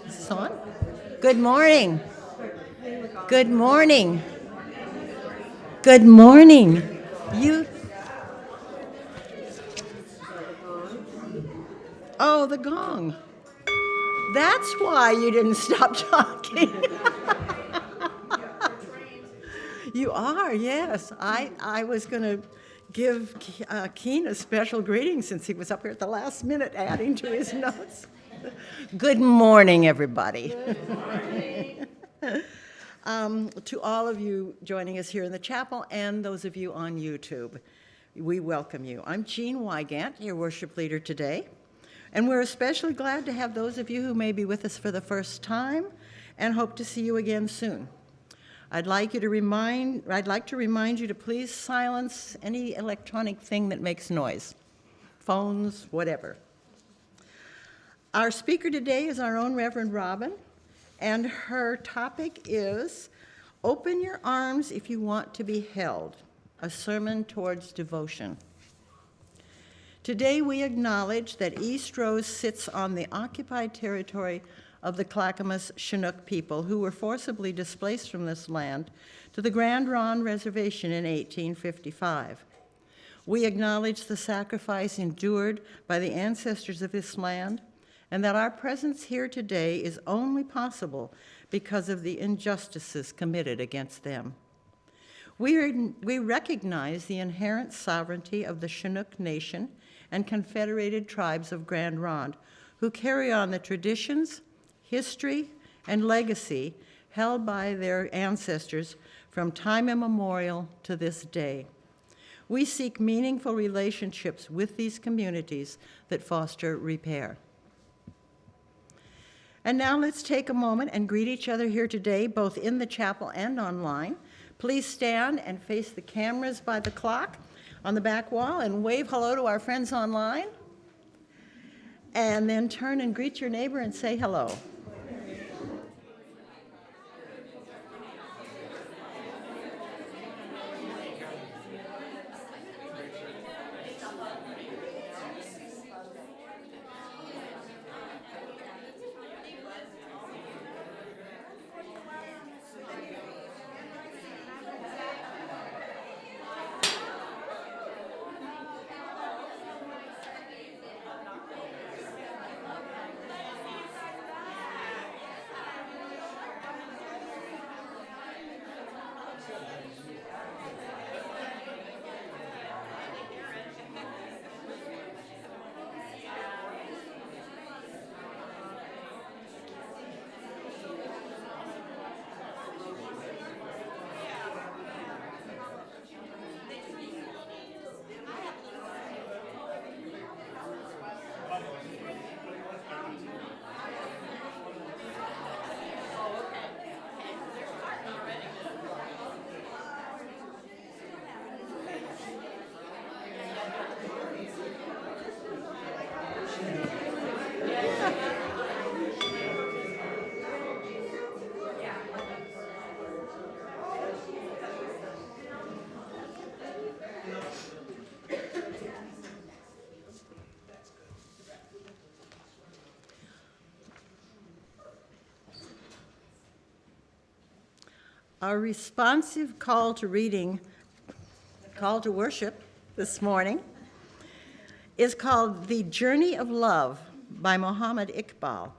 Is this on? Good morning. Good morning. Good morning. Oh, the gong. That's why you didn't stop talking. You are, yes. I was going to give Keen a special greeting since he was up here at the last minute adding to his notes. Good morning, everybody. Good morning. To all of you joining us here in the chapel and those of you on YouTube, we welcome you. I'm Jean Weigant, your worship leader today, and we're especially glad to have those of you who may be with us for the first time and hope to see you again soon. I'd like to remind you to please silence any electronic thing that makes noise, phones, whatever. Our speaker today is our own Reverend Robin, and her topic is Open Your Arms If You Want to Be Held, a sermon towards devotion. Today we acknowledge that Eastrose sits on the occupied territory of the Clackamas Chinook people who were forcibly displaced from this land to the Grand Ronde Reservation in 1855. We acknowledge the sacrifice endured by the ancestors of this land, and that our presence here today is only possible because of the injustices committed against them. We recognize the inherent sovereignty of the Chinook Nation and Confederated Tribes of Grand Ronde, who carry on the traditions, history, and legacy held by their ancestors from time immemorial to this day. We seek meaningful relationships with these communities that foster repair. And now let's take a moment and greet each other here today, both in the chapel and online. Please stand and face the cameras by the clock on the back wall and wave hello to our friends online. And then turn and greet your neighbor and say hello. Our responsive call to reading, call to worship this morning, is called The Journey of Love by Muhammad Iqbal.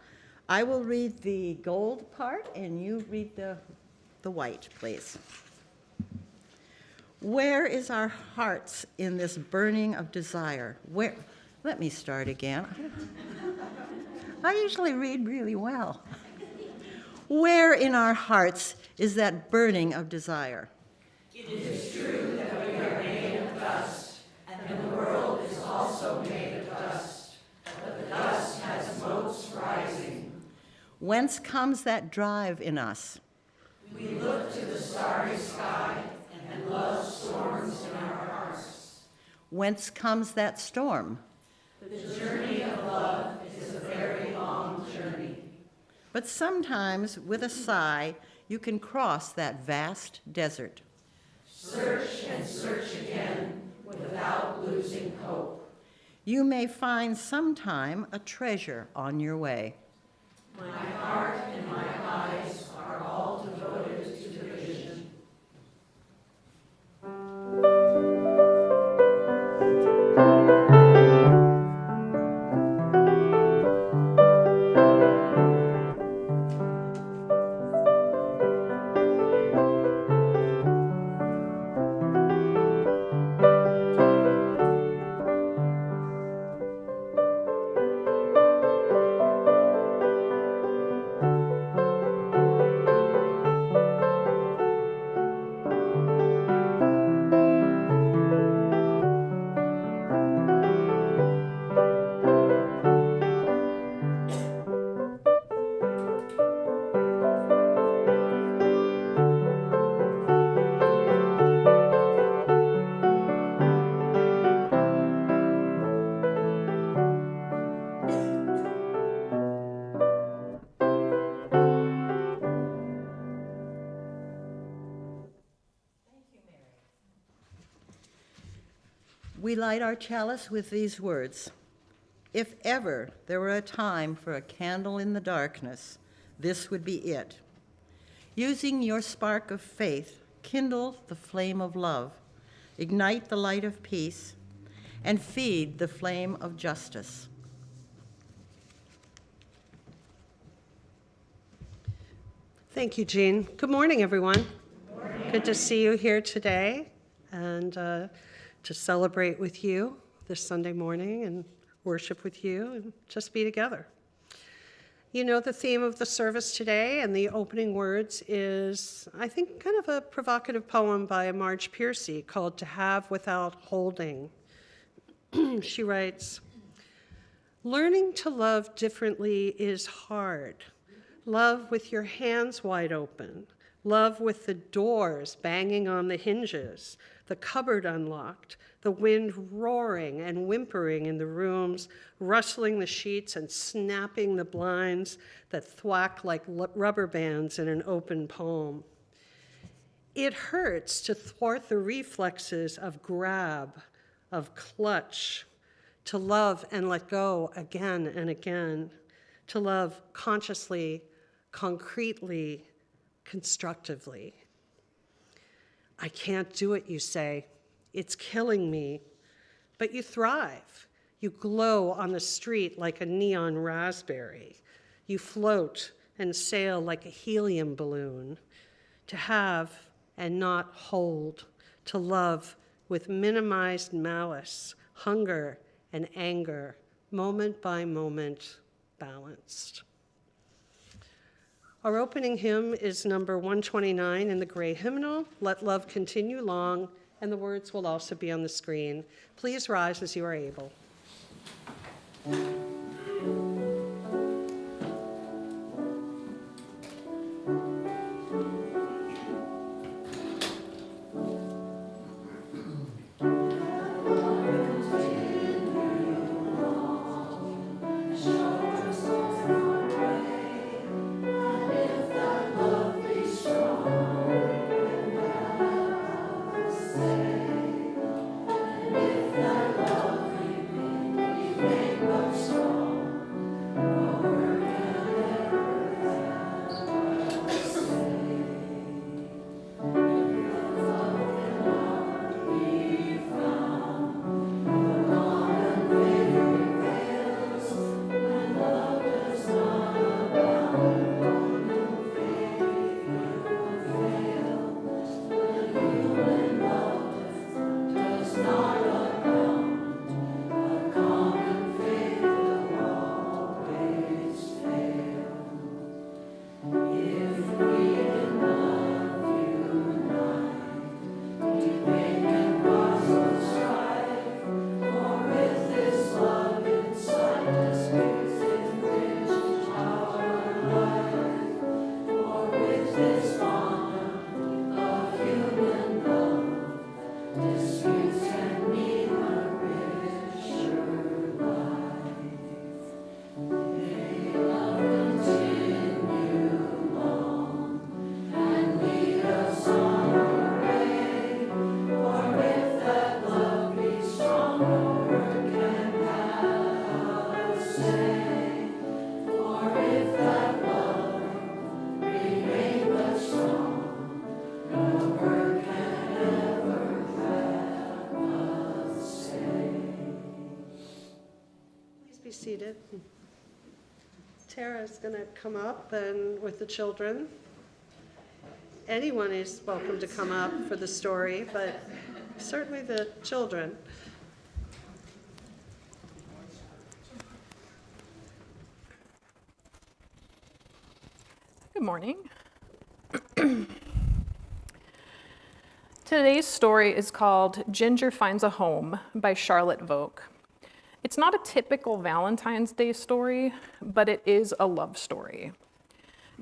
I will read the gold part and you read the white, please. Where is our hearts in this burning of desire? Where? Let me start again. I usually read really well. Where in our hearts is that burning of desire? It is true that we are made of dust, and the world is also made of dust, but the dust has motes rising. Whence comes that drive in us? We look to the starry sky, and love storms in our hearts. Whence comes that storm? The journey of love is a very long journey. But sometimes, with a sigh, you can cross that vast desert. Search and search again without losing hope. You may find sometime a treasure on your way. My heart and my eyes are all devoted to the vision. We light our chalice with these words. If ever there were a time for a candle in the darkness, this would be it. Using your spark of faith, kindle the flame of love, ignite the light of peace, and feed the flame of justice. Thank you, Jean. Good morning, everyone. Good morning. Good to see you here today and to celebrate with you this Sunday morning and worship with you and just be together. You know, the theme of the service today and the opening words is, I think, kind of a provocative poem by Marge Piercy called To Have Without Holding. She writes, learning to love differently is hard. Love with your hands wide open. Love with the doors banging on the hinges, the cupboard unlocked, the wind roaring and whimpering in the rooms, rustling the sheets and snapping the blinds that thwack like rubber bands in an open palm. It hurts to thwart the reflexes of grab, of clutch, to love and let go again and again, to love consciously, concretely, constructively. I can't do it, you say. It's killing me. But you thrive. You glow on the street like a neon raspberry. You float and sail like a helium balloon. To have and not hold. To love with minimized malice, hunger and anger, moment by moment, balanced. Our opening hymn is number 129 in the gray hymnal, Let Love Continue Long, and the words will also be on the screen. Please rise as you are able. If thy love remain, we make seated. Tara's going to come up and with the children. Anyone is welcome to come up for the story, but certainly the children. Good morning. Today's story is called Ginger Finds a Home by Charlotte Volk. It's not a typical Valentine's Day story, but it is a love story.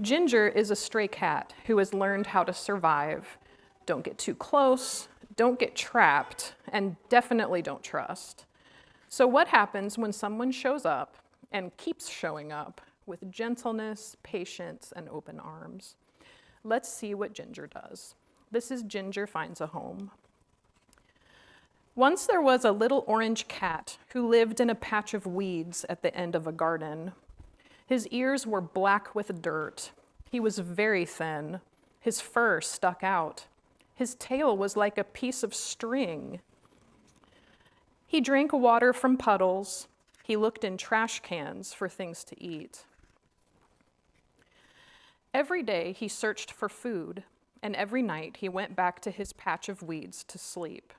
Ginger is a stray cat who has learned how to survive. Don't get too close, don't get trapped, and definitely don't trust. So what happens when someone shows up and keeps showing up with gentleness, patience, and open arms? Let's see what Ginger does. This is Ginger Finds a Home. Once there was a little orange cat who lived in a patch of weeds at the end of a garden. His ears were black with dirt. He was very thin. His fur stuck out. His tail was like a piece of string. He drank water from puddles. He looked in trash cans for things to eat. Every day he searched for food, and every night he went back to his patch of weeds to sleep.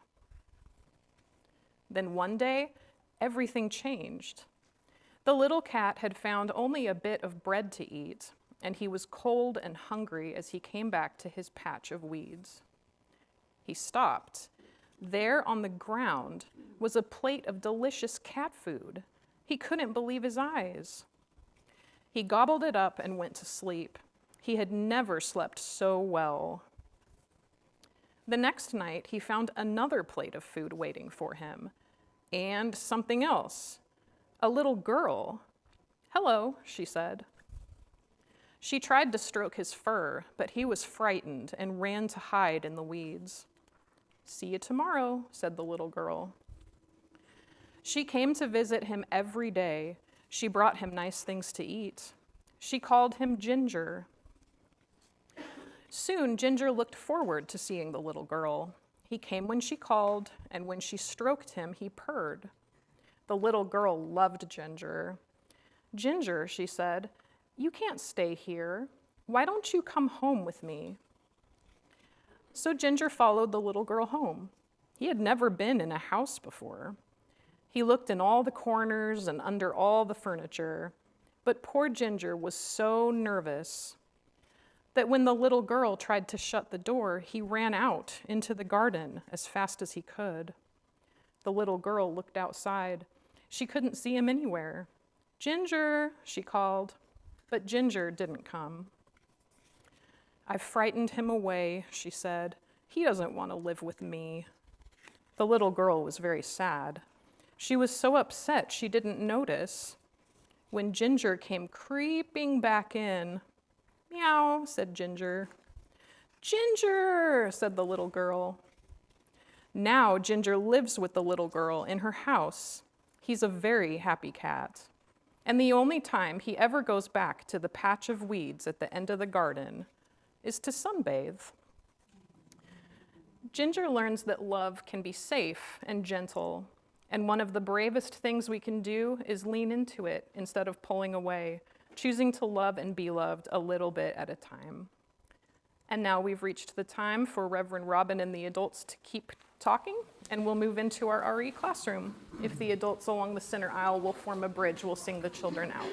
Then one day, everything changed. The little cat had found only a bit of bread to eat, and he was cold and hungry as he came back to his patch of weeds. He stopped. There on the ground was a plate of delicious cat food. He couldn't believe his eyes. He gobbled it up and went to sleep. He had never slept so well. The next night, he found another plate of food waiting for him, and something else. A little girl. "Hello," she said. She tried to stroke his fur, but he was frightened and ran to hide in the weeds. "See you tomorrow," said the little girl. She came to visit him every day. She brought him nice things to eat. She called him Ginger. Soon, Ginger looked forward to seeing the little girl. He came when she called, and when she stroked him, he purred. The little girl loved Ginger. "Ginger," she said, "you can't stay here. Why don't you come home with me?" So Ginger followed the little girl home. He had never been in a house before. He looked in all the corners and under all the furniture, but poor Ginger was so nervous that when the little girl tried to shut the door, he ran out into the garden as fast as he could. The little girl looked outside. She couldn't see him anywhere. "Ginger," she called, but Ginger didn't come. "I've frightened him away," she said. "He doesn't want to live with me." The little girl was very sad. She was so upset she didn't notice when Ginger came creeping back in. "Meow," said Ginger. "Ginger," said the little girl. Now Ginger lives with the little girl in her house. He's a very happy cat. And the only time he ever goes back to the patch of weeds at the end of the garden is to sunbathe. Ginger learns that love can be safe and gentle, and one of the bravest things we can do is lean into it instead of pulling away, choosing to love and be loved a little bit at a time. And now we've reached the time for Reverend Robin and the adults to keep talking, and we'll move into our RE classroom. If the adults along the center aisle will form a bridge, we'll sing the children out.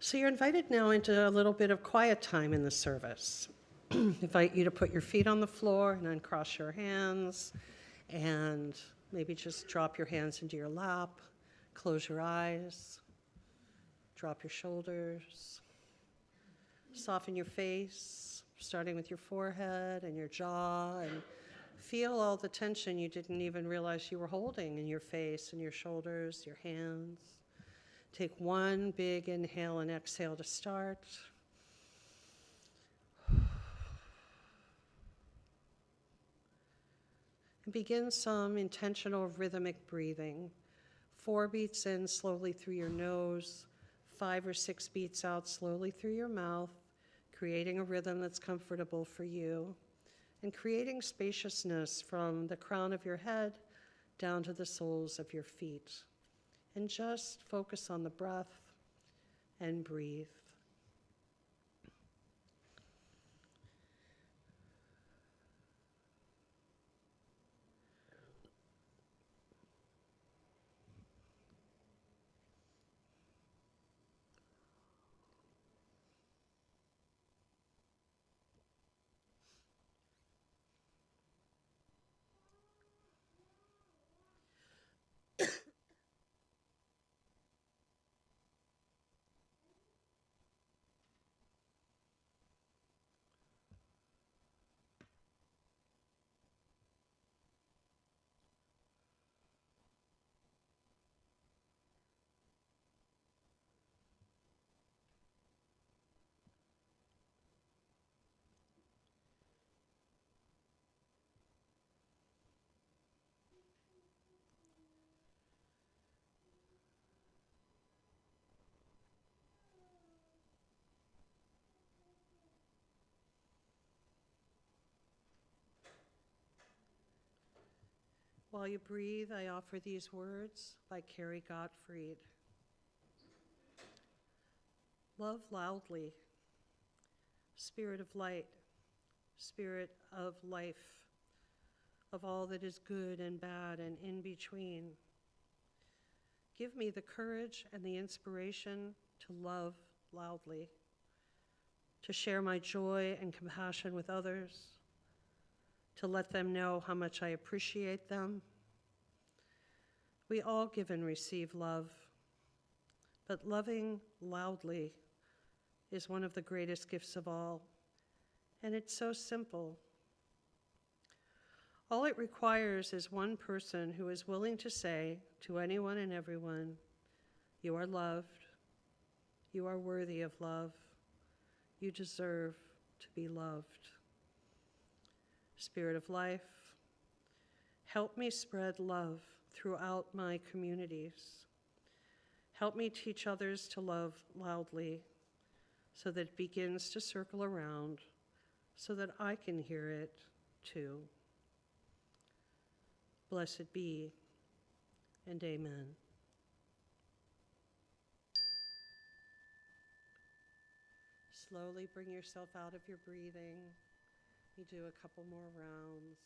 So you're invited now into a little bit of quiet time in the service. Invite you to put your feet on the floor and uncross your hands, and maybe just drop your hands into your lap, close your eyes, drop your shoulders, soften your face, starting with your forehead and your jaw, and Feel all the tension you didn't even realize you were holding in your face and your shoulders, your hands. Take one big inhale and exhale to start. And begin some intentional rhythmic breathing. 4 beats in slowly through your nose, 5 or 6 beats out slowly through your mouth, creating a rhythm that's comfortable for you, and creating spaciousness from the crown of your head down to the soles of your feet. And just focus on the breath and breathe. While you breathe, I offer these words by Carrie Gottfried. Love loudly, spirit of light, spirit of life, of all that is good and bad and in between. Give me the courage and the inspiration to love loudly, to share my joy and compassion with others, to let them know how much I appreciate them. We all give and receive love, but loving loudly is one of the greatest gifts of all, and it's so simple. All it requires is one person who is willing to say to anyone and everyone, "You are loved, you are worthy of love, you deserve to be loved." Spirit of life, help me spread love throughout my communities. Help me teach others to love loudly so that it begins to circle around, so that I can hear it too. Blessed be, and amen. Slowly bring yourself out of your breathing. You do a couple more rounds,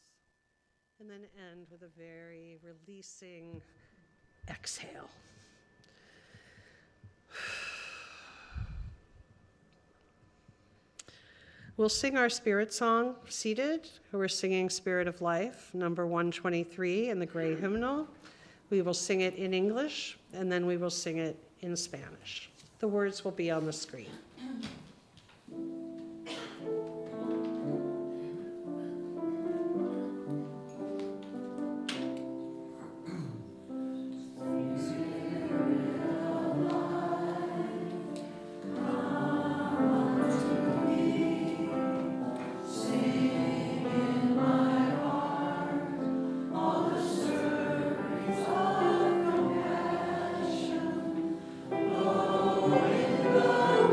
and then end with a very releasing exhale. We'll sing our spirit song seated. We're singing Spirit of Life, number 123 in the gray hymnal. We will sing it in English, and then we will sing it in Spanish. The words will be on the screen. Oh, in the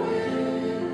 wind.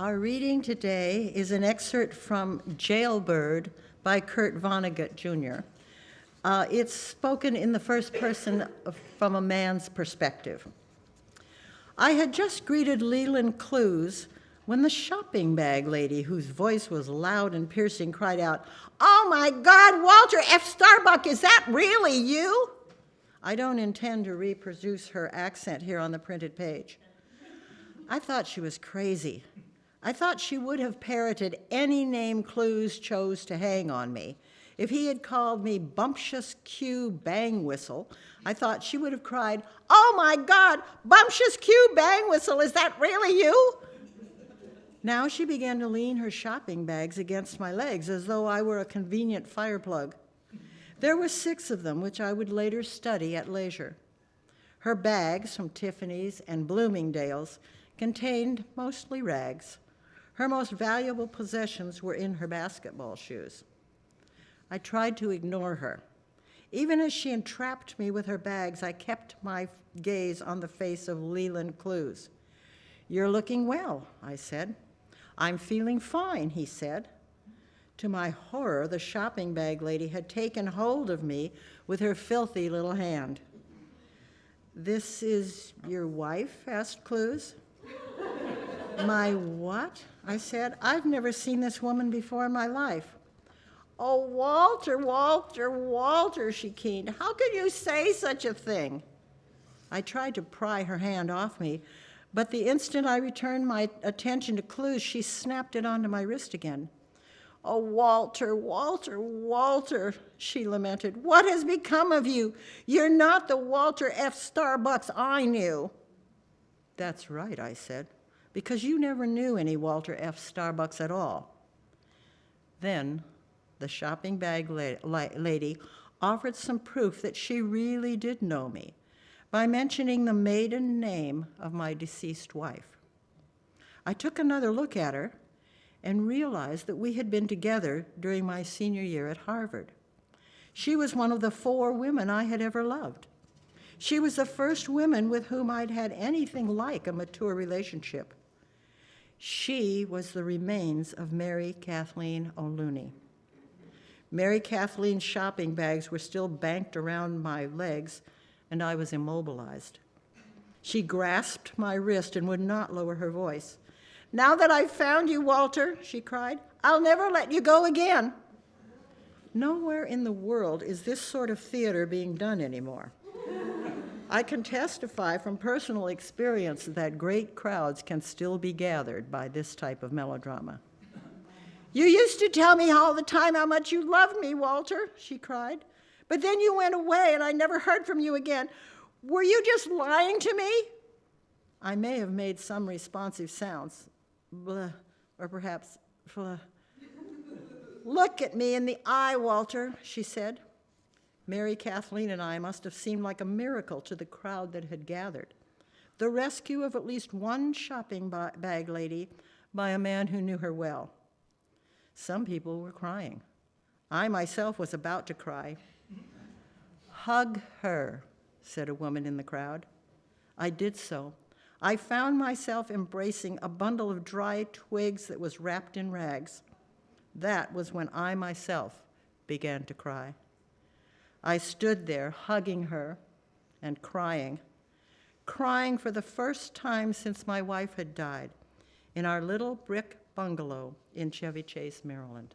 Our reading today is an excerpt from Jailbird by Kurt Vonnegut Jr. It's spoken in the first person from a man's perspective. I had just greeted Leland Clues when the shopping bag lady, whose voice was loud and piercing, cried out, "Oh my God, Walter F. Starbuck, is that really you?" I don't intend to reproduce her accent here on the printed page. I thought she was crazy. I thought she would have parroted any name Clues chose to hang on me. If he had called me Bumptious Q Bang Whistle, I thought she would have cried, "Oh my God, Bumptious Q Bang Whistle, is that really you?" Now she began to lean her shopping bags against my legs as though I were a convenient fire plug. There were 6 of them, which I would later study at leisure. Her bags from Tiffany's and Bloomingdale's contained mostly rags. Her most valuable possessions were in her basketball shoes. I tried to ignore her. Even as she entrapped me with her bags, I kept my gaze on the face of Leland Clues. "You're looking well," I said. "I'm feeling fine," he said. To my horror, the shopping bag lady had taken hold of me with her filthy little hand. "This is your wife?" asked Clues. "My what?" I said. "I've never seen this woman before in my life." "Oh, Walter, Walter, Walter," she keened. "How could you say such a thing?" I tried to pry her hand off me, but the instant I returned my attention to Clues, she snapped it onto my wrist again. "Oh, Walter, Walter, Walter," she lamented. "What has become of you? You're not the Walter F. Starbucks I knew." "That's right," I said, "because you never knew any Walter F. Starbucks at all." Then the shopping bag lady offered some proof that she really did know me by mentioning the maiden name of my deceased wife. I took another look at her and realized that we had been together during my senior year at Harvard. She was one of the 4 women I had ever loved. She was the first woman with whom I'd had anything like a mature relationship. She was the remains of Mary Kathleen O'Looney. Mary Kathleen's shopping bags were still banked around my legs, and I was immobilized. She grasped my wrist and would not lower her voice. "Now that I've found you, Walter," she cried, "I'll never let you go again." Nowhere in the world is this sort of theater being done anymore. I can testify from personal experience that great crowds can still be gathered by this type of melodrama. "You used to tell me all the time how much you loved me, Walter," she cried. "But then you went away and I never heard from you again. Were you just lying to me?" I may have made some responsive sounds, blah, or perhaps blah. "Look at me in the eye, Walter," she said. Mary Kathleen and I must have seemed like a miracle to the crowd that had gathered. The rescue of at least one shopping bag lady by a man who knew her well. Some people were crying. I myself was about to cry. "Hug her," said a woman in the crowd. I did so. I found myself embracing a bundle of dry twigs that was wrapped in rags. That was when I myself began to cry. I stood there hugging her and crying for the first time since my wife had died, in our little brick bungalow in Chevy Chase, Maryland.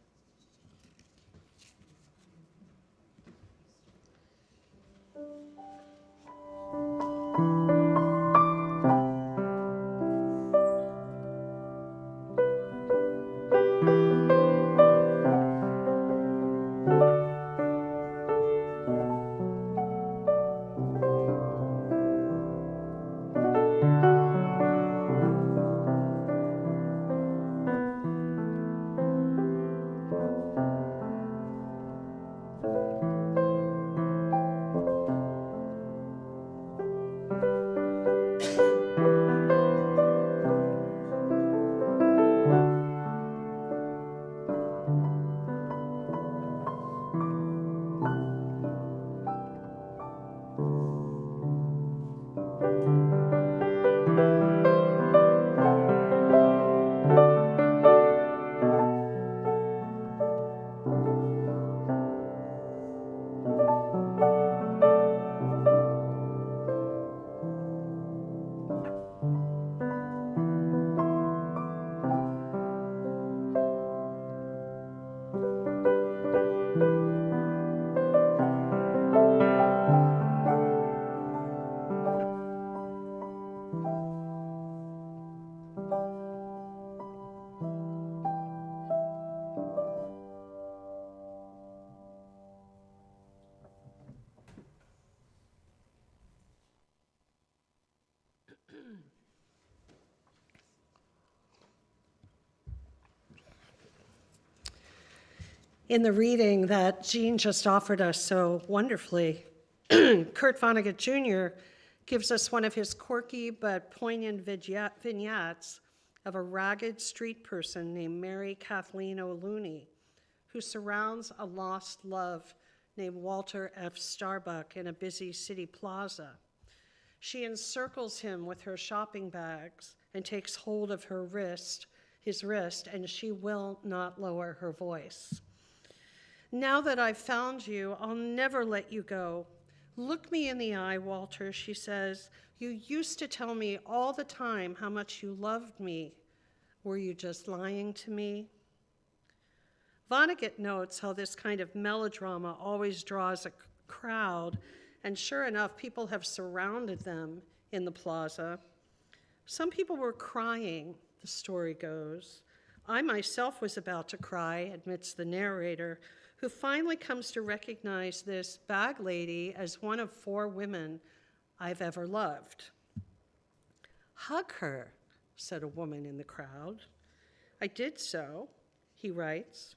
In the reading that Jean just offered us so wonderfully, Kurt Vonnegut Jr. gives us one of his quirky but poignant vignettes of a ragged street person named Mary Kathleen O'Looney, who surrounds a lost love named Walter F. Starbuck in a busy city plaza. She encircles him with her shopping bags and takes hold of his wrist, and she will not lower her voice. "Now that I've found you, I'll never let you go. Look me in the eye, Walter," she says. "You used to tell me all the time how much you loved me. Were you just lying to me?" Vonnegut notes how this kind of melodrama always draws a crowd, and sure enough, people have surrounded them in the plaza. Some people were crying, the story goes. I myself was about to cry, admits the narrator, who finally comes to recognize this bag lady as one of 4 women I've ever loved. "Hug her," said a woman in the crowd. "I did so," he writes.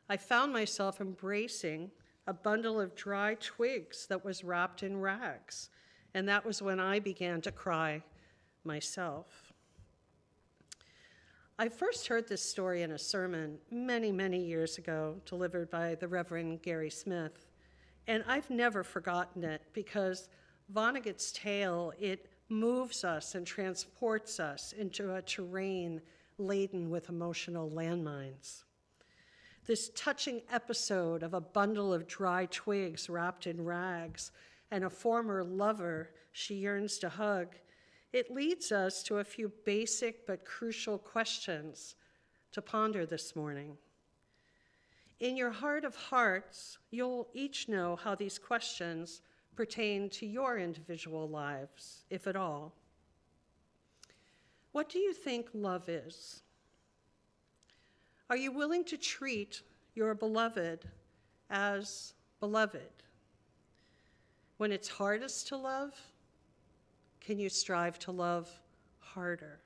"I found myself embracing a bundle of dry twigs that was wrapped in rags, and that was when I began to cry myself." I first heard this story in a sermon many, many years ago, delivered by the Reverend Gary Smith, and I've never forgotten it because Vonnegut's tale, it moves us and transports us into a terrain laden with emotional landmines. This touching episode of a bundle of dry twigs wrapped in rags and a former lover she yearns to hug, it leads us to a few basic but crucial questions to ponder this morning. In your heart of hearts, you'll each know how these questions pertain to your individual lives, if at all. What do you think love is? Are you willing to treat your beloved as beloved? When it's hardest to love, can you strive to love harder?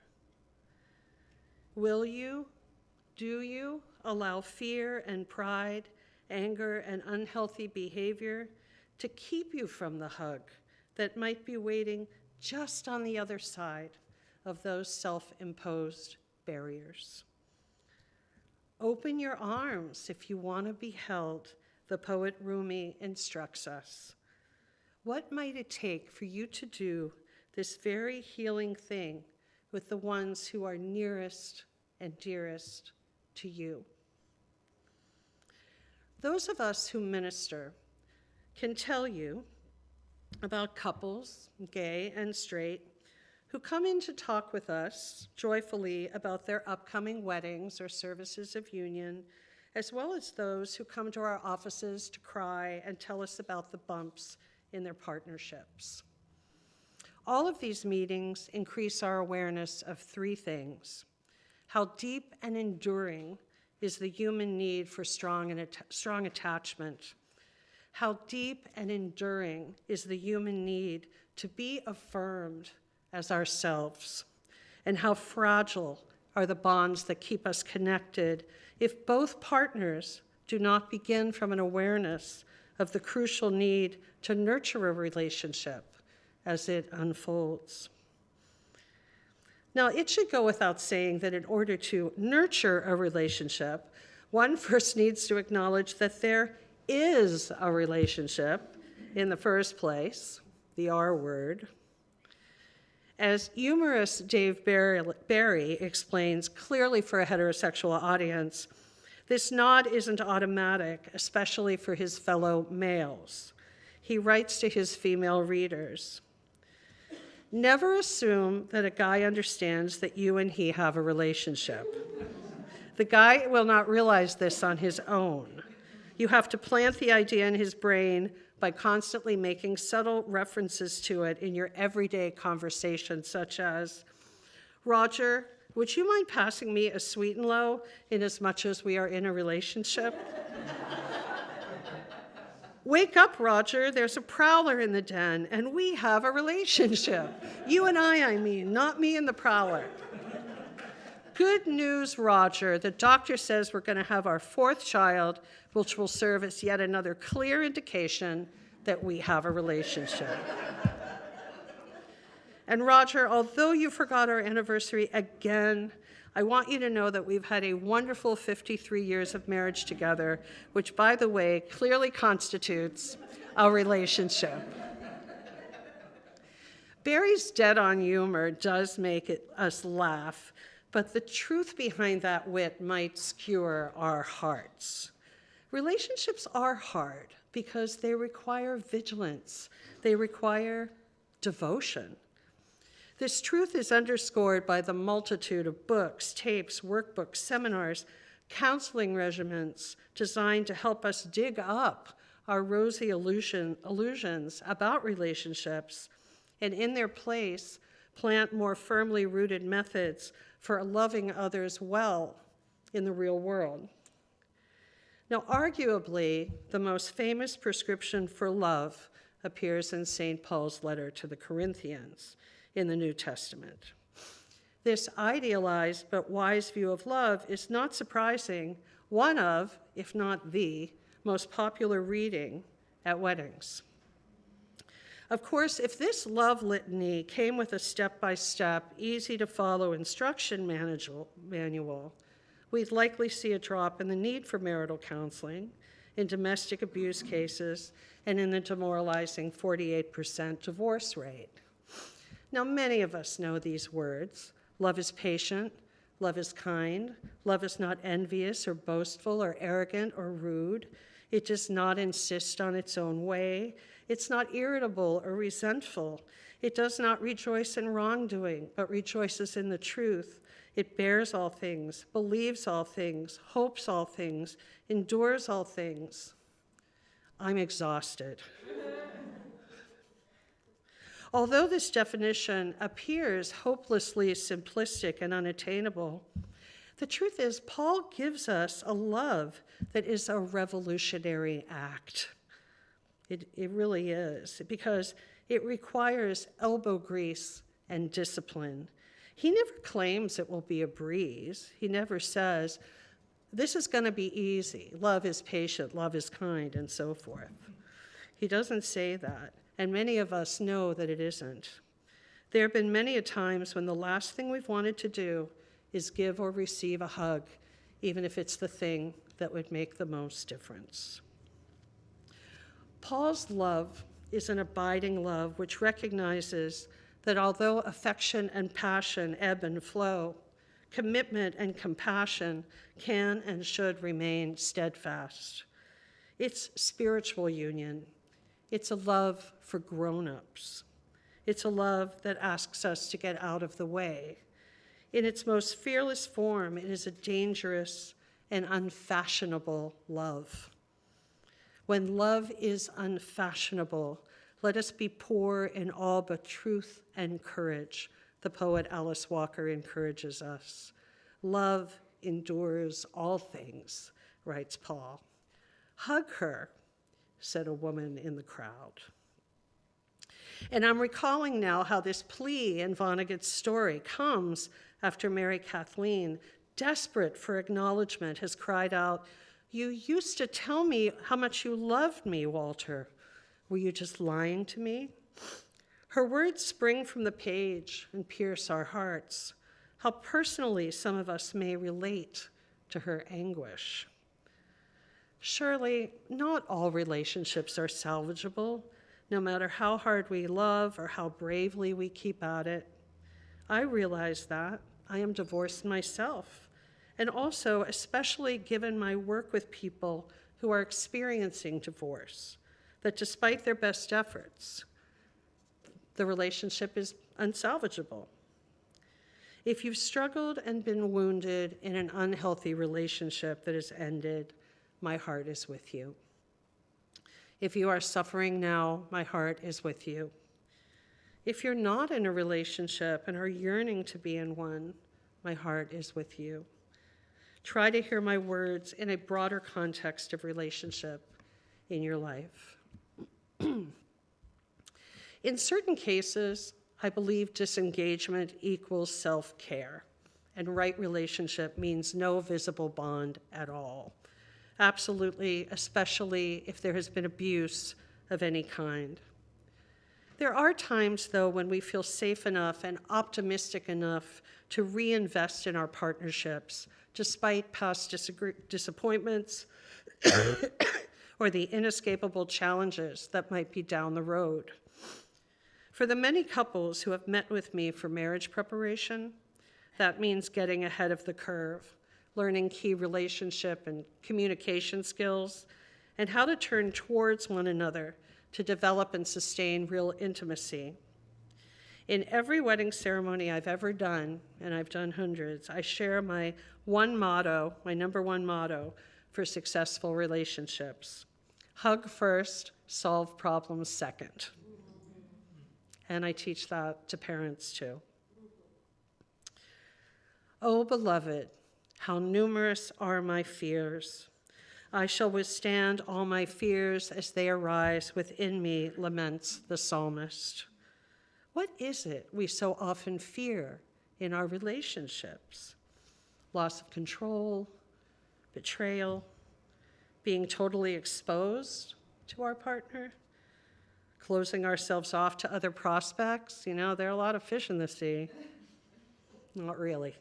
Do you allow fear and pride, anger and unhealthy behavior to keep you from the hug that might be waiting just on the other side of those self-imposed barriers? Open your arms if you want to be held, the poet Rumi instructs us. What might it take for you to do this very healing thing with the ones who are nearest and dearest to you? Those of us who minister can tell you about couples, gay and straight, who come in to talk with us joyfully about their upcoming weddings or services of union, as well as those who come to our offices to cry and tell us about the bumps in their partnerships. All of these meetings increase our awareness of 3 things: how deep and enduring is the human need for strong attachment, how deep and enduring is the human need to be affirmed as ourselves, and how fragile are the bonds that keep us connected if both partners do not begin from an awareness of the crucial need to nurture a relationship as it unfolds. Now, it should go without saying that in order to nurture a relationship, one first needs to acknowledge that there is a relationship in the first place, the R word. As humorist Dave Barry explains clearly for a heterosexual audience, this nod isn't automatic, especially for his fellow males. He writes to his female readers, "Never assume that a guy understands that you and he have a relationship. The guy will not realize this on his own. You have to plant the idea in his brain by constantly making subtle references to it in your everyday conversation, such as, 'Roger, would you mind passing me a sweet and low in as much as we are in a relationship?' 'Wake up, Roger, there's a prowler in the den, and we have a relationship.' You and I mean, not me and the prowler. Good news, Roger. The doctor says we're going to have our fourth child, which will serve as yet another clear indication that we have a relationship. And Roger, although you forgot our anniversary again, I want you to know that we've had a wonderful 53 years of marriage together, which, by the way, clearly constitutes a relationship. Barry's dead-on humor does make us laugh, but the truth behind that wit might skewer our hearts. Relationships are hard because they require vigilance. They require devotion. This truth is underscored by the multitude of books, tapes, workbooks, seminars, counseling regimens designed to help us dig up our rosy illusions about relationships and in their place plant more firmly rooted methods for loving others well in the real world. Now, arguably, the most famous prescription for love appears in St. Paul's letter to the Corinthians in the New Testament. This idealized but wise view of love is not surprising, one of, if not the, most popular reading at weddings. Of course, if this love litany came with a step-by-step, easy-to-follow instruction manual, we'd likely see a drop in the need for marital counseling, in domestic abuse cases, and in the demoralizing 48% divorce rate. Now, many of us know these words. Love is patient, love is kind, love is not envious or boastful or arrogant or rude. It does not insist on its own way. It's not irritable or resentful. It does not rejoice in wrongdoing, but rejoices in the truth. It bears all things, believes all things, hopes all things, endures all things. I'm exhausted. Although this definition appears hopelessly simplistic and unattainable, the truth is Paul gives us a love that is a revolutionary act. It really is, because it requires elbow grease and discipline. He never claims it will be a breeze. He never says, this is going to be easy. Love is patient, love is kind, and so forth. He doesn't say that. And many of us know that it isn't. There have been many a times when the last thing we've wanted to do is give or receive a hug, even if it's the thing that would make the most difference. Paul's love is an abiding love which recognizes that although affection and passion ebb and flow, commitment and compassion can and should remain steadfast. It's spiritual union. It's a love for grown-ups. It's a love that asks us to get out of the way. In its most fearless form, it is a dangerous and unfashionable love. When love is unfashionable, let us be poor in all but truth and courage, the poet Alice Walker encourages us. Love endures all things, writes Paul. Hug her, said a woman in the crowd. And I'm recalling now how this plea in Vonnegut's story comes after Mary Kathleen, desperate for acknowledgement, has cried out, "You used to tell me how much you loved me, Walter. Were you just lying to me?" Her words spring from the page and pierce our hearts. How personally some of us may relate to her anguish. Surely, not all relationships are salvageable, no matter how hard we love or how bravely we keep at it. I realize that. I am divorced myself, and also especially given my work with people who are experiencing divorce, that despite their best efforts, the relationship is unsalvageable. If you've struggled and been wounded in an unhealthy relationship that has ended, my heart is with you. If you are suffering now, my heart is with you. If you're not in a relationship and are yearning to be in one, my heart is with you. Try to hear my words in a broader context of relationship in your life. In certain cases, I believe disengagement equals self-care, and right relationship means no visible bond at all. Absolutely, especially if there has been abuse of any kind. There are times, though, when we feel safe enough and optimistic enough to reinvest in our partnerships, despite past disappointments or the inescapable challenges that might be down the road. For the many couples who have met with me for marriage preparation, that means getting ahead of the curve, learning key relationship and communication skills, and how to turn towards one another to develop and sustain real intimacy. In every wedding ceremony I've ever done, and I've done hundreds, I share my number one motto for successful relationships. Hug first, solve problems second. And I teach that to parents too. Oh, beloved, how numerous are my fears. I shall withstand all my fears as they arise within me, laments the psalmist. What is it we so often fear in our relationships? Loss of control, betrayal, being totally exposed to our partner, closing ourselves off to other prospects. You know, there are a lot of fish in the sea. Not really.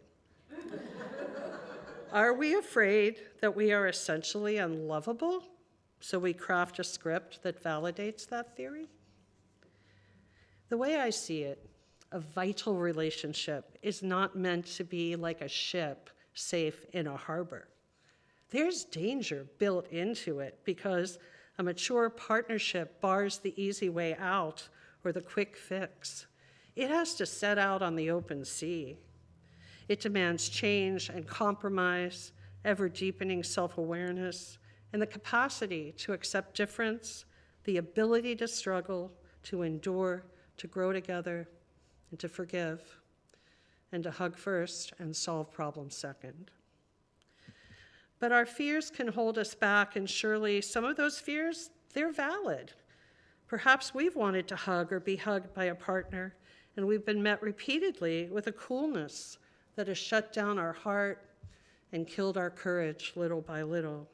Are we afraid that we are essentially unlovable, so we craft a script that validates that theory? The way I see it, a vital relationship is not meant to be like a ship safe in a harbor. There's danger built into it because a mature partnership bars the easy way out or the quick fix. It has to set out on the open sea. It demands change and compromise, ever-deepening self-awareness, and the capacity to accept difference, the ability to struggle, to endure, to grow together, and to forgive, and to hug first and solve problems second. But our fears can hold us back, and surely some of those fears, they're valid. Perhaps we've wanted to hug or be hugged by a partner, and we've been met repeatedly with a coolness that has shut down our heart and killed our courage little by little.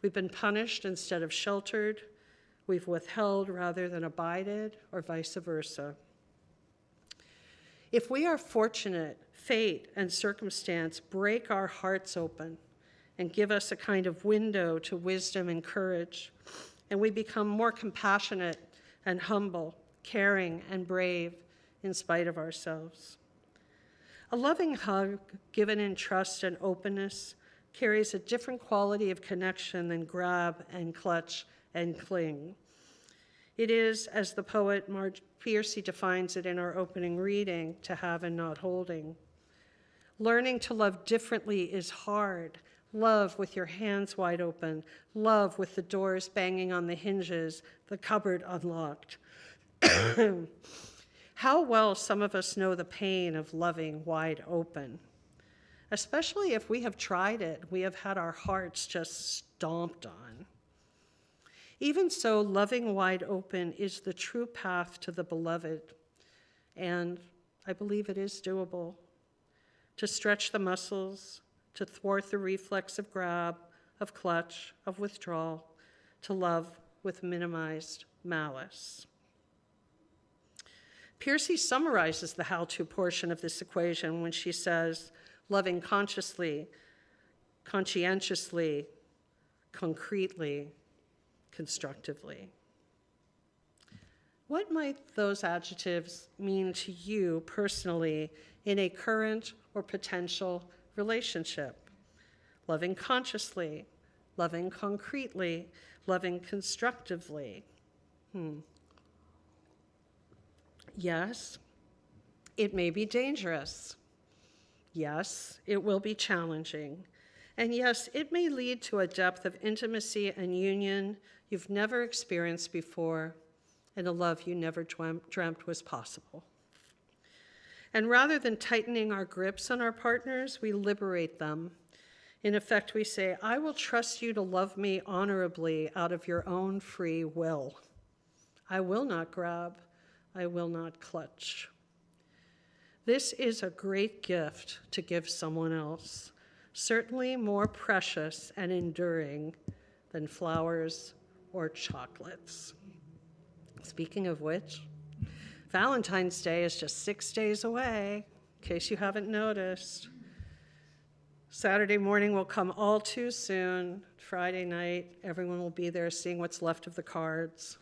We've been punished instead of sheltered. We've withheld rather than abided, or vice versa. If we are fortunate, fate and circumstance break our hearts open and give us a kind of window to wisdom and courage, and we become more compassionate and humble, caring and brave in spite of ourselves. A loving hug given in trust and openness carries a different quality of connection than grab and clutch and cling. It is, as the poet Marge Piercy defines it in our opening reading, to have and not holding. Learning to love differently is hard. Love with your hands wide open. Love with the doors banging on the hinges, the cupboard unlocked. How well some of us know the pain of loving wide open. Especially if we have tried it, we have had our hearts just stomped on. Even so, loving wide open is the true path to the beloved, and I believe it is doable. To stretch the muscles, to thwart the reflex of grab, of clutch, of withdrawal, to love with minimized malice. Piercy summarizes the how-to portion of this equation when she says, loving consciously, conscientiously, concretely, constructively. What might those adjectives mean to you personally in a current or potential relationship? Loving consciously, loving concretely, loving constructively. Yes, it may be dangerous. Yes, it will be challenging. And yes, it may lead to a depth of intimacy and union you've never experienced before, and a love you never dreamt was possible. And rather than tightening our grips on our partners, we liberate them. In effect, we say, I will trust you to love me honorably out of your own free will. I will not grab. I will not clutch. This is a great gift to give someone else, certainly more precious and enduring than flowers or chocolates. Speaking of which, Valentine's Day is just 6 days away, in case you haven't noticed. Saturday morning will come all too soon. Friday night, everyone will be there seeing what's left of the cards.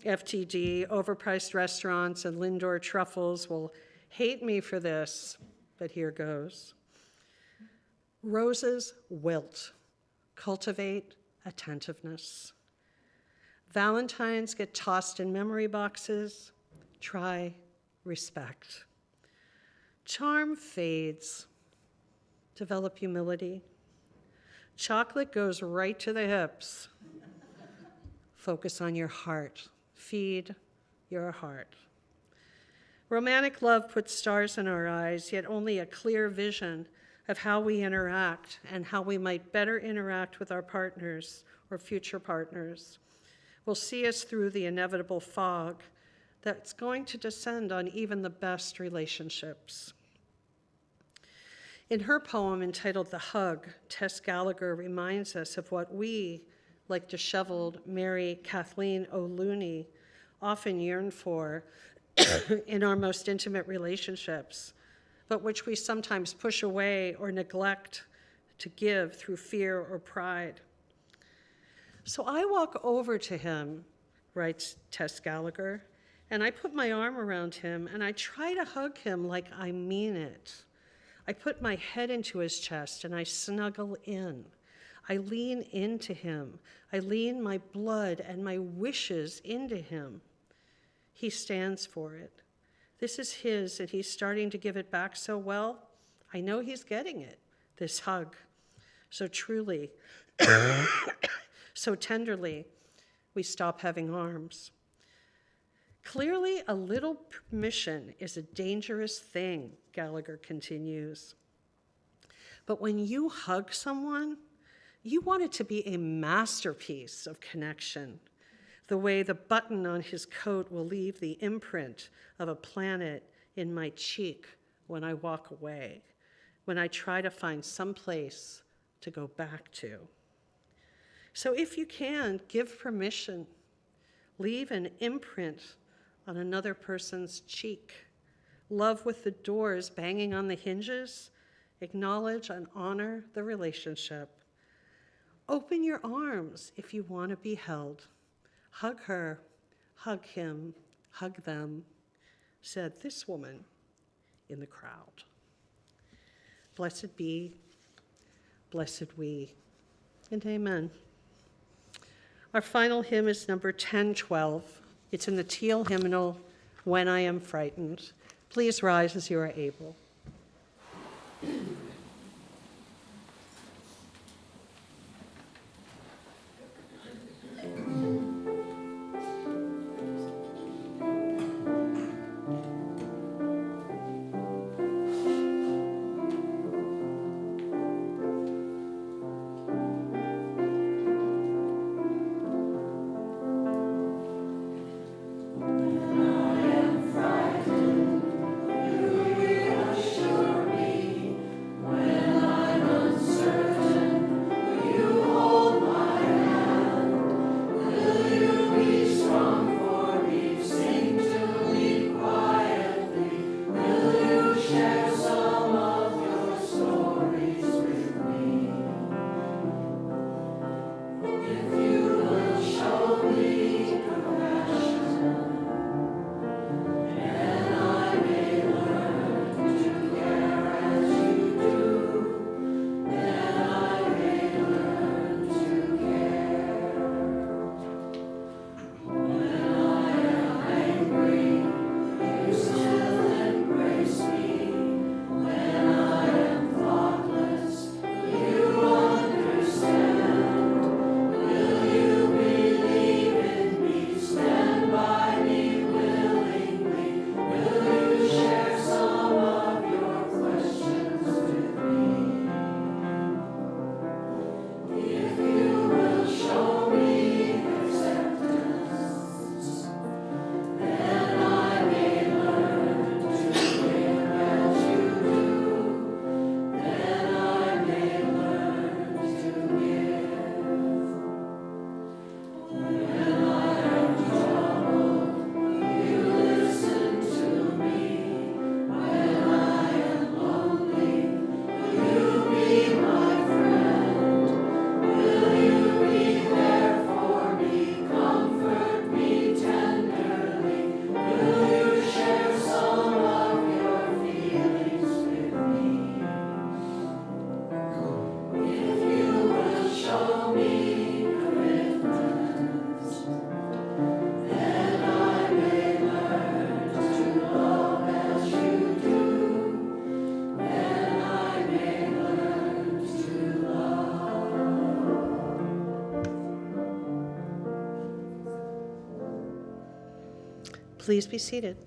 FTD, overpriced restaurants, and Lindor truffles will hate me for this, but here goes. Roses wilt. Cultivate attentiveness. Valentines get tossed in memory boxes. Try respect. Charm fades. Develop humility. Chocolate goes right to the hips. Focus on your heart. Feed your heart. Romantic love puts stars in our eyes, yet only a clear vision of how we interact and how we might better interact with our partners or future partners will see us through the inevitable fog that's going to descend on even the best relationships. In her poem entitled The Hug, Tess Gallagher reminds us of what we, like disheveled Mary Kathleen O'Looney, often yearn for in our most intimate relationships, but which we sometimes push away or neglect to give through fear or pride. So I walk over to him, writes Tess Gallagher, and I put my arm around him and I try to hug him like I mean it. I put my head into his chest and I snuggle in. I lean into him. I lean my blood and my wishes into him. He stands for it. This is his, and he's starting to give it back so well. I know he's getting it, this hug. So truly, so tenderly, we stop having arms. Clearly, a little permission is a dangerous thing, Gallagher continues. But when you hug someone, you want it to be a masterpiece of connection, the way the button on his coat will leave the imprint of a planet in my cheek when I walk away, when I try to find some place to go back to. So if you can, give permission. Leave an imprint on another person's cheek. Love with the doors banging on the hinges. Acknowledge and honor the relationship. Open your arms if you want to be held. Hug her, hug him, hug them, said this woman in the crowd. Blessed be, blessed we, and amen. Our final hymn is number 1012. It's in the Teal hymnal, When I Am Frightened. Please rise as you are able. Please be seated.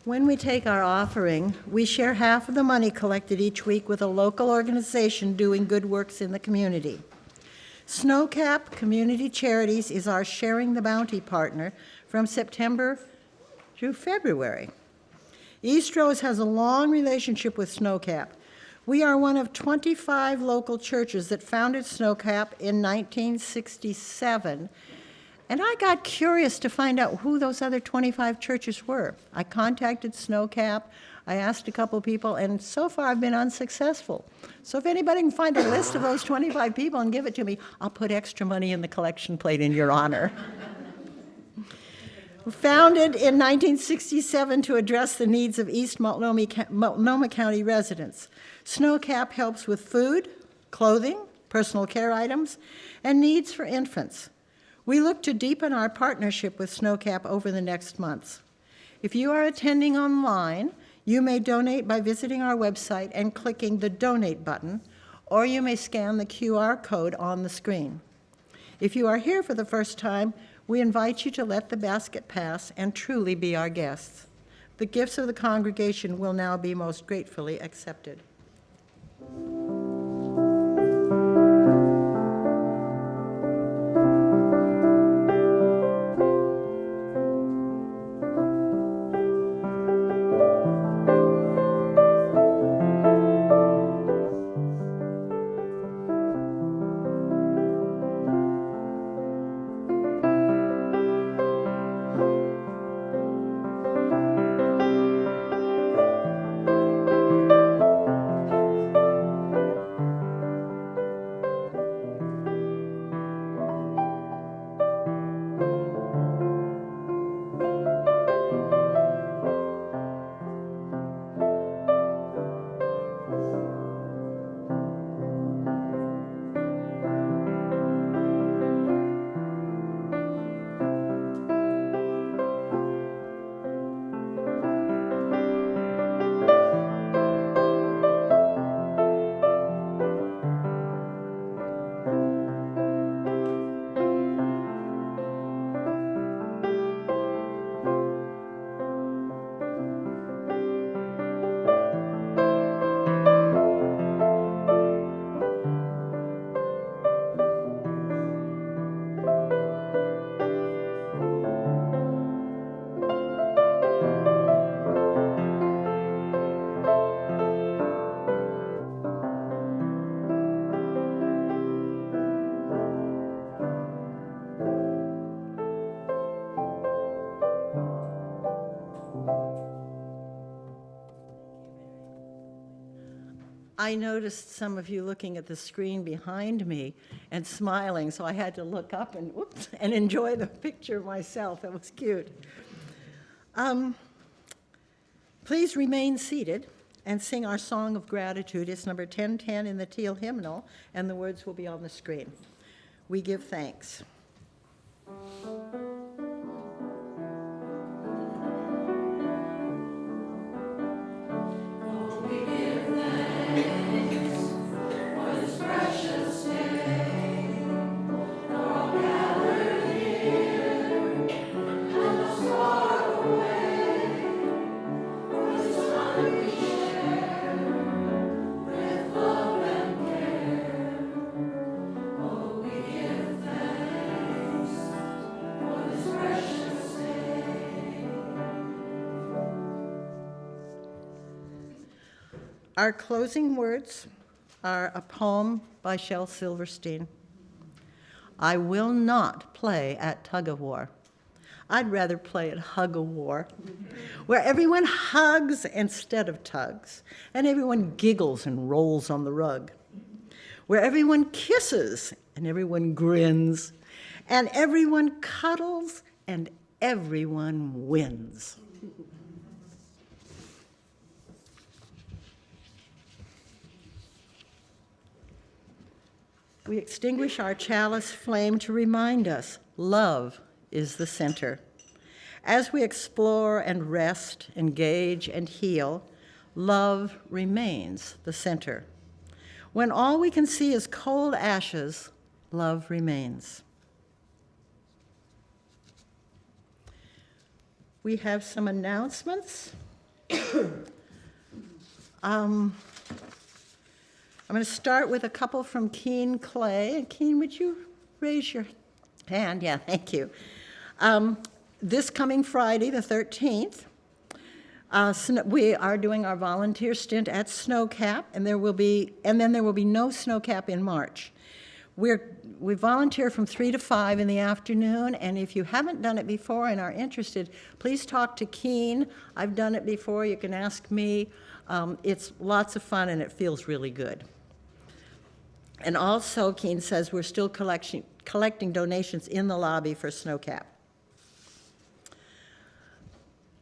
When we take our offering, we share half of the money collected each week with a local organization doing good works in the community. Snowcap Community Charities is our Sharing the Bounty partner from September through February. Eastrose has a long relationship with Snowcap. We are one of 25 local churches that founded Snowcap in 1967, and I got curious to find out who those other 25 churches were. I contacted Snowcap, I asked a couple people, and so far I've been unsuccessful. So if anybody can find a list of those 25 people and give it to me, I'll put extra money in the collection plate in your honor. Founded in 1967 to address the needs of East Multnomah County residents, Snowcap helps with food, clothing, personal care items, and needs for infants. We look to deepen our partnership with Snowcap over the next months. If you are attending online, you may donate by visiting our website and clicking the Donate button, or you may scan the QR code on the screen. If you are here for the first time, we invite you to let the basket pass and truly be our guests. The gifts of the congregation will now be most gratefully accepted. I noticed some of you looking at the screen behind me and smiling, so I had to look up and whoops, and enjoy the picture myself. It was cute. Please remain seated and sing our song of gratitude. It's number 1010 in the Teal hymnal, and the words will be on the screen. We give thanks. Our closing words are a poem by Shel Silverstein. I will not play at tug-of-war. I'd rather play at hug-a-war, where everyone hugs instead of tugs, and everyone giggles and rolls on the rug, where everyone kisses and everyone grins, and everyone cuddles and everyone wins. We extinguish our chalice flame to remind us love is the center. As we explore and rest, engage and heal, love remains the center. When all we can see is cold ashes, love remains. We have some announcements. I'm going to start with a couple from Keene Clay. Keene, would you raise your hand? Yeah, thank you. This coming Friday, the 13th, we are doing our volunteer stint at Snowcap, and then there will be no Snowcap in March. We volunteer from 3 to 5 in the afternoon, and if you haven't done it before and are interested, please talk to Keene. I've done it before. You can ask me. It's lots of fun, and it feels really good. And also, Keene says we're still collecting donations in the lobby for Snowcap.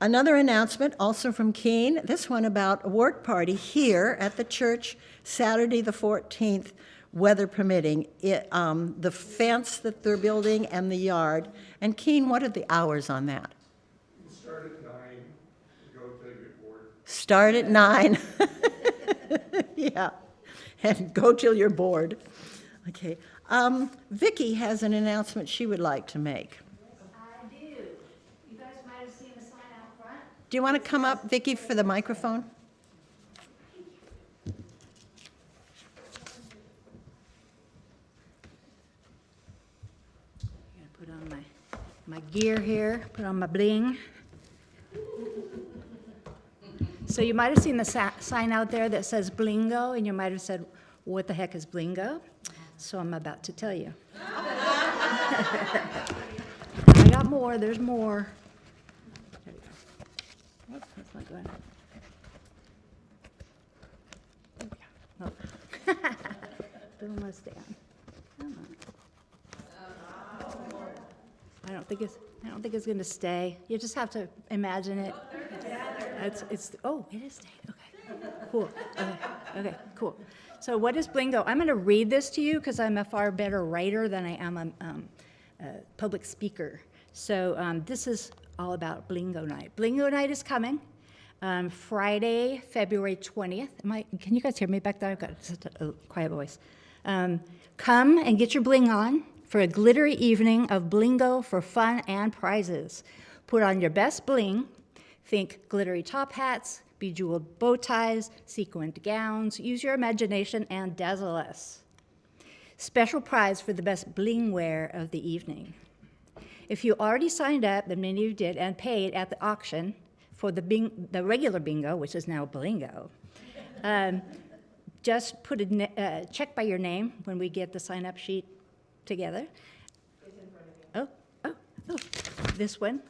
Another announcement, also from Keene, this one about a work party here at the church, Saturday the 14th, weather permitting, the fence that they're building and the yard. And Keene, what are the hours on that? Start at 9, go till you get bored. Start at 9. Yeah, and go till you're bored. Okay. Vicki has an announcement she would like to make. I do. You guys might have seen the sign out front. Do you want to come up, Vicki, for the microphone? I'm gonna put on my gear here, put on my bling. So you might have seen the sign out there that says Blingo, and you might have said, what the heck is Blingo? So I'm about to tell you. I got more, there's more. There we go. Oops, that's not good. There we go. Oh. Bill must stand. Come on. I don't think it's going to stay. You just have to imagine it. Oh, it is staying. Okay, cool. Okay, cool. So what is Blingo? I'm going to read this to you because I'm a far better writer than I am a public speaker. So this is all about Blingo Night. Blingo Night is coming Friday, February 20th. Can you guys hear me back there? I've got such a quiet voice. Come and get your bling on for a glittery evening of Blingo for fun and prizes. Put on your best bling. Think glittery top hats, bejeweled bow ties, sequined gowns. Use your imagination and dazzle us. Special prize for the best bling wear of the evening. If you already signed up, and many of you did, and paid at the auction for the regular bingo, which is now Blingo, just put a check by your name when we get the sign-up sheet together. Oh, this one.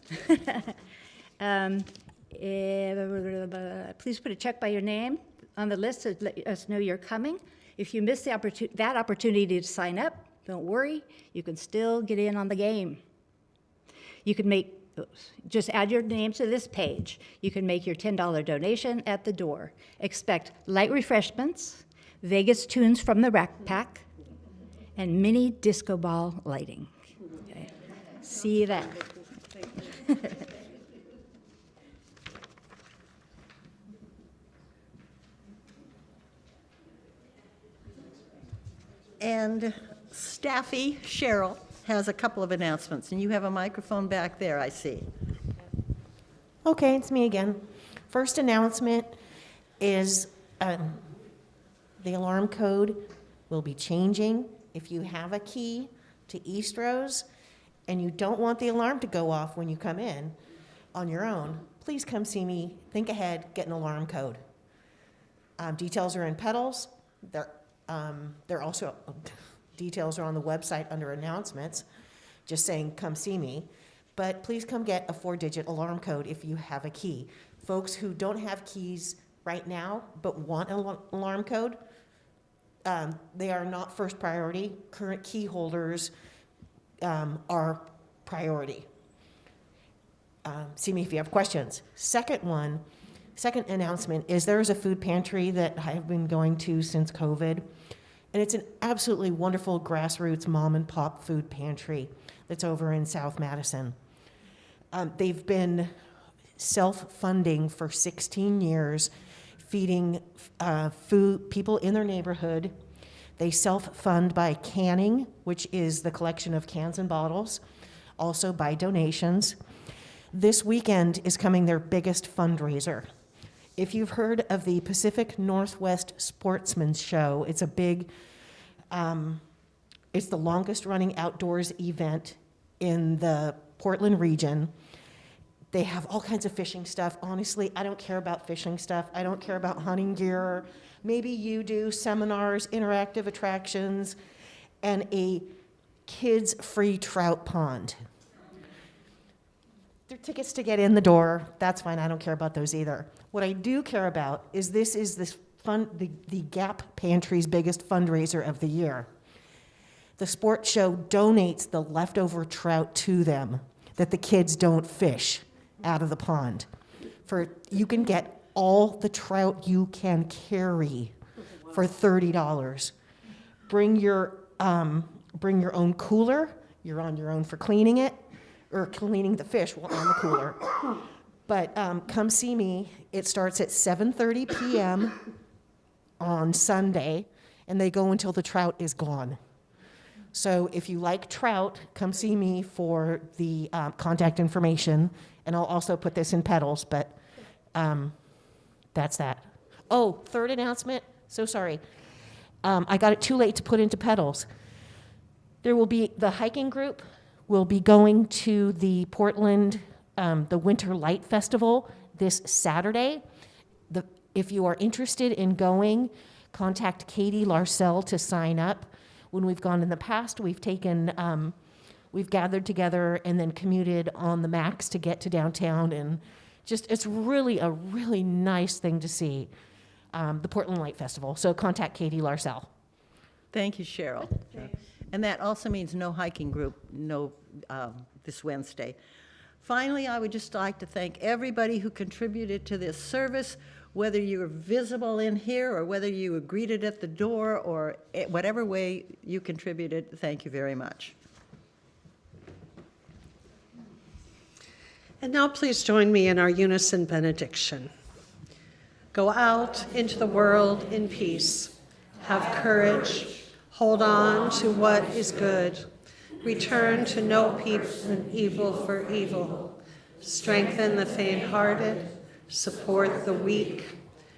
Please put a check by your name on the list to let us know you're coming. If you miss that opportunity to sign up, don't worry, you can still get in on the game. You can just add your name to this page. You can make your $10 donation at the door. Expect light refreshments, Vegas tunes from the rack pack, and mini disco ball lighting. Okay. See you there. And Staffy Cheryl has a couple of announcements, and you have a microphone back there, I see. Okay, it's me again. First announcement is the alarm code will be changing. If you have a key to Eastrose and you don't want the alarm to go off when you come in on your own, please come see me. Think ahead, get an alarm code. Details are in Petals. They're also, details are on the website under announcements, just saying come see me. But please come get a 4-digit alarm code if you have a key. Folks who don't have keys right now but want an alarm code, they are not first priority. Current key holders are priority. See me if you have questions. Second announcement is there is a food pantry that I've been going to since COVID, and it's an absolutely wonderful grassroots mom and pop food pantry that's over in South Madison. They've been self-funding for 16 years, feeding food, people in their neighborhood. They self-fund by canning, which is the collection of cans and bottles, also by donations. This weekend is coming their biggest fundraiser. If you've heard of the Pacific Northwest Sportsman's Show, it's a big, it's the longest running outdoors event in the Portland region. They have all kinds of fishing stuff. Honestly, I don't care about fishing stuff. I don't care about hunting gear. Maybe you do, seminars, interactive attractions, and a kids' free trout pond. There are tickets to get in the door. That's fine. I don't care about those either. What I do care about is the Gap Pantry's biggest fundraiser of the year. The sports show donates the leftover trout to them that the kids don't fish out of the pond. You can get all the trout you can carry for $30. Bring your own cooler. You're on your own for cleaning it, or cleaning the fish on the cooler. But come see me. It starts at 7:30 p.m. on Sunday, and they go until the trout is gone. So if you like trout, come see me for the contact information, and I'll also put this in pedals, but that's that. Oh, third announcement, so sorry. I got it too late to put into pedals. There will be, the hiking group will be going to the Portland, the Winter Light Festival this Saturday. If you are interested in going, contact Katie Larcell to sign up. When we've gone in the past, we've gathered together and then commuted on the Max to get to downtown, and just, it's really a really nice thing to see, the Portland Light Festival. So contact Katie Larcell. Thank you, Cheryl. And that also means no hiking group, this Wednesday. Finally, I would just like to thank everybody who contributed to this service, whether you were visible in here or whether you were greeted at the door, or whatever way you contributed. Thank you very much. And now please join me in our unison benediction. Go out into the world in peace. Have courage. Hold on to what is good. Return to no evil for evil. Strengthen the faint-hearted. Support the weak.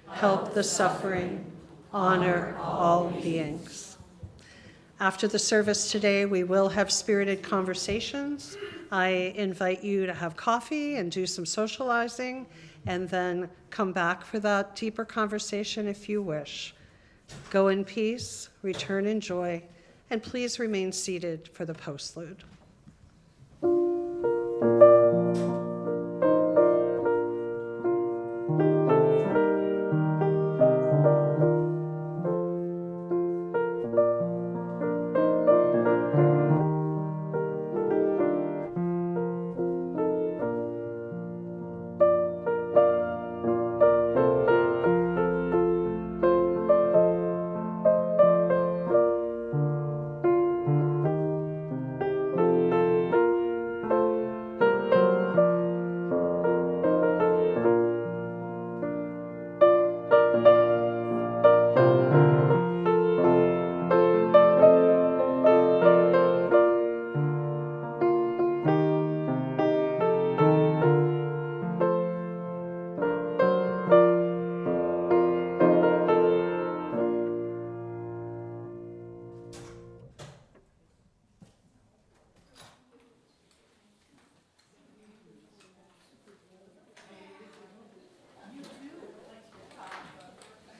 Help the suffering. Honor all beings. After the service today, we will have spirited conversations. I invite you to have coffee and do some socializing, and then come back for that deeper conversation if you wish. Go in peace, return in joy, and please remain seated for the postlude.